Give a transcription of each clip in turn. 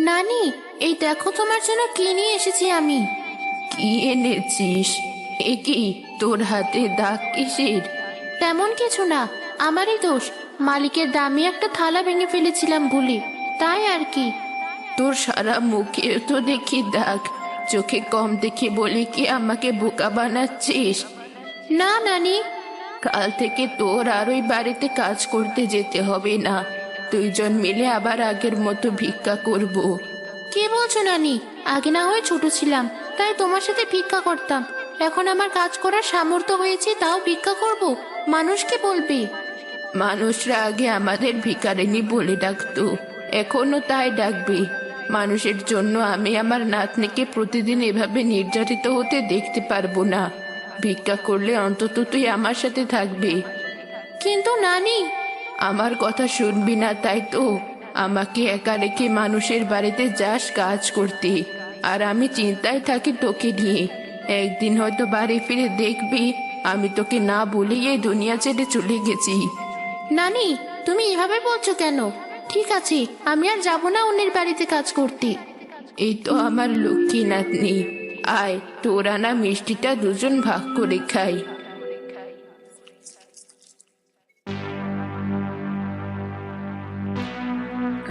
নানি, এই দেখো তোমার জন্য কি নিয়ে এসেছি আমি। কি এনেছিস? এ কি, তোর হাতে দাগ কিসের? তেমন কিছু না, আমারই দোষ। মালিকের দামি একটা থালা ভেঙে ফেলেছিলাম ভুলে, তাই আর কি। তোর সারা মুখে তো দেখি দাগ। চোখে কম দেখি বলে কি আমাকে বোকা বানাচ্ছিস? না নানি। কাল থেকে তোর আর ওই বাড়িতে কাজ করতে যেতে হবে না। দুইজন মিলে আবার আগের মতো ভিক্ষা করব। কি বলছো নানি? আগে না হয় ছোট ছিলাম, তাই তোমার সাথে ভিক্ষা করতাম। এখন আমার কাজ করার সামর্থ্য হয়েছে, তাও ভিক্ষা করব? মানুষ কি বলবে? মানুষরা আগে আমাদের ভিখারিনী বলে ডাকতো, এখনো তাই ডাকবে। মানুষের জন্য আমি আমার নাতনিকে প্রতিদিন এভাবে নির্যাতিত হতে দেখতে পারবো না। ভিক্ষা করলে অন্তত তুই আমার সাথে থাকবি। কিন্তু নানি। আমার কথা শুনবি না তাই তো আমাকে একা রেখে মানুষের বাড়িতে যাস কাজ করতে, আর আমি চিন্তায় থাকি তোকে নিয়ে। একদিন হয়তো বাড়ি ফিরে দেখবি আমি তোকে না বলেই এই দুনিয়া ছেড়ে চলে গেছি। নানি, তুমি এভাবে বলছো কেন? ঠিক আছে, আমি আর যাব না অন্যের বাড়িতে কাজ করতে। এই তো আমার লক্ষ্মী নাতনি, আয় তোর আনা মিষ্টিটা দুজন ভাগ করে খাই।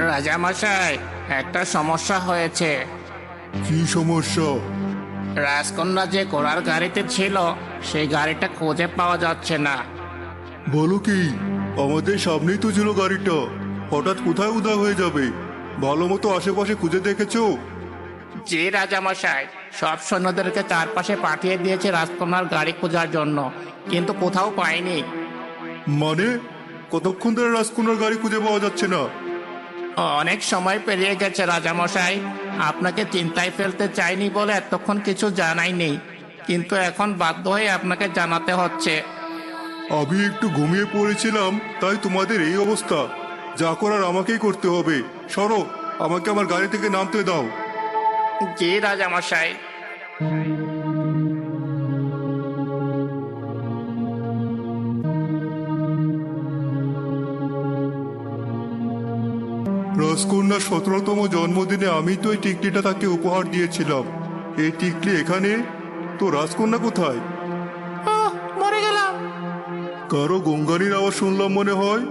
রাজামশাই, একটা সমস্যা হয়েছে। কি সমস্যা? রাজকন্যা যে ঘোড়ার গাড়িতে ছিল সেই গাড়িটা খুঁজে পাওয়া যাচ্ছে না। বলো কি, আমাদের সামনেই তো ছিল গাড়িটা, হঠাৎ কোথায় উধাও হয়ে যাবে? ভালো মতো আশেপাশে খুঁজে দেখেছো? জি রাজামশাই, সব সৈন্যদেরকে চারপাশে পাঠিয়ে দিয়েছে রাজকন্যার গাড়ি খোঁজার জন্য, কিন্তু কোথাও পাইনি। মানে কতক্ষণ ধরে রাজকন্যার গাড়ি খুঁজে পাওয়া যাচ্ছে না? অনেক সময় পেরিয়ে গেছে রাজামশাই। আপনাকে চিন্তায় ফেলতে চাইনি বলে এতক্ষণ কিছু জানাইনি, কিন্তু এখন বাধ্য হয়ে আপনাকে জানাতে হচ্ছে। আমি একটু ঘুমিয়ে পড়েছিলাম, তাই তোমাদের এই অবস্থা। যা করার আমাকেই করতে হবে। সরো, আমাকে আমার গাড়ি থেকে নামতে দাও। জি রাজামশাই। রাজকন্যার 17তম জন্মদিনে আমি তো এই টিকলিটা তাকে উপহার দিয়েছিলাম। এই টিকলি এখানে, তো রাজকন্যা কোথায়? মরে গেলাম। কারো গঙ্গানির আওয়াজ শুনলাম মনে হয়।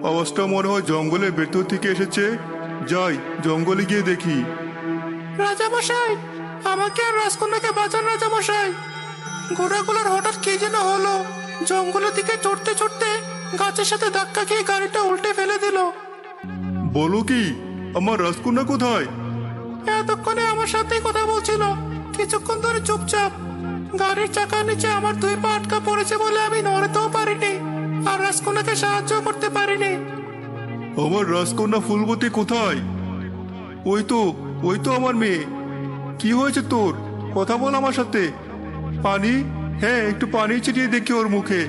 আওয়াজটা মনে হয় জঙ্গলের ভেতর থেকে এসেছে। যাই, জঙ্গলে গিয়ে দেখি। রাজামশাই, আমাকে আর রাজকন্যাকে বাঁচান রাজামশাই। ঘোড়াগুলোর হঠাৎ কে যেন হলো, জঙ্গলের দিকে চড়তে চড়তে গাছের সাথে ধাক্কা খেয়ে গাড়িটা উল্টে ফেলে দিল। বলো কি, আমার রাজকন্যা কোথায়? এতক্ষণে আমার সাথেই কথা বলছিল, কিছুক্ষণ ধরে চুপচাপ। গাড়ির চাকার নিচে আমার দুই পা আটকা পড়েছে বলে আমি নড়তেও পারিনি, আর রাজকন্যাকে সাহায্য করতে পারিনি। আমার রাজকন্যা ফুলবতী কোথায়? ওই তো আমার মেয়ে। কি হয়েছে তোর? কথা বল আমার সাথে। পানি? হ্যাঁ, একটু পানি ছিটিয়ে দেখি ওর মুখে।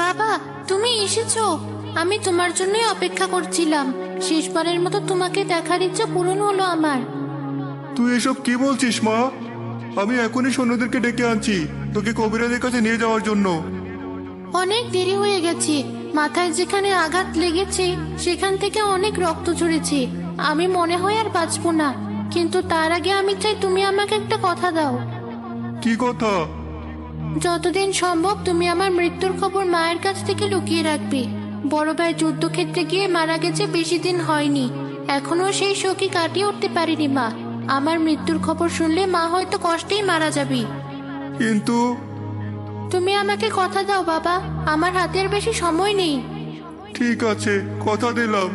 বাবা, তুমি এসেছো। আমি তোমার জন্যই অপেক্ষা করছিলাম। শেষবারের মতো তোমাকে দেখার ইচ্ছা পূরণ হলো আমার। তুই এসব কি বলছিস মা? আমি এখনই সৈন্যদেরকে ডেকে আনছি তোকে কবিরাজের কাছে নিয়ে যাওয়ার জন্য। অনেক দেরি হয়ে গেছে। মাথায় যেখানে আঘাত লেগেছে সেখান থেকে অনেক রক্ত ঝরেছে। আমি মনে হয় আর বাঁচবো না, কিন্তু তার আগে আমি চাই তুমি আমাকে একটা কথা দাও। কি কথা? যতদিন সম্ভব তুমি আমার মৃত্যুর খবর মায়ের কাছ থেকে লুকিয়ে রাখবে। বড় ভাই যুদ্ধক্ষেত্রে গিয়ে মারা গেছে, বেশি দিন হয়নি। এখনো সেই শোকে কাটিয়ে উঠতে পারিনি মা। আমার মৃত্যুর খবর শুনলে মা হয়তো কষ্টেই মারা যাবে। কিন্তু তুমি আমাকে কথা দাও বাবা, আমার হাতে আর বেশি সময় নেই। ঠিক আছে, কথা দিলাম।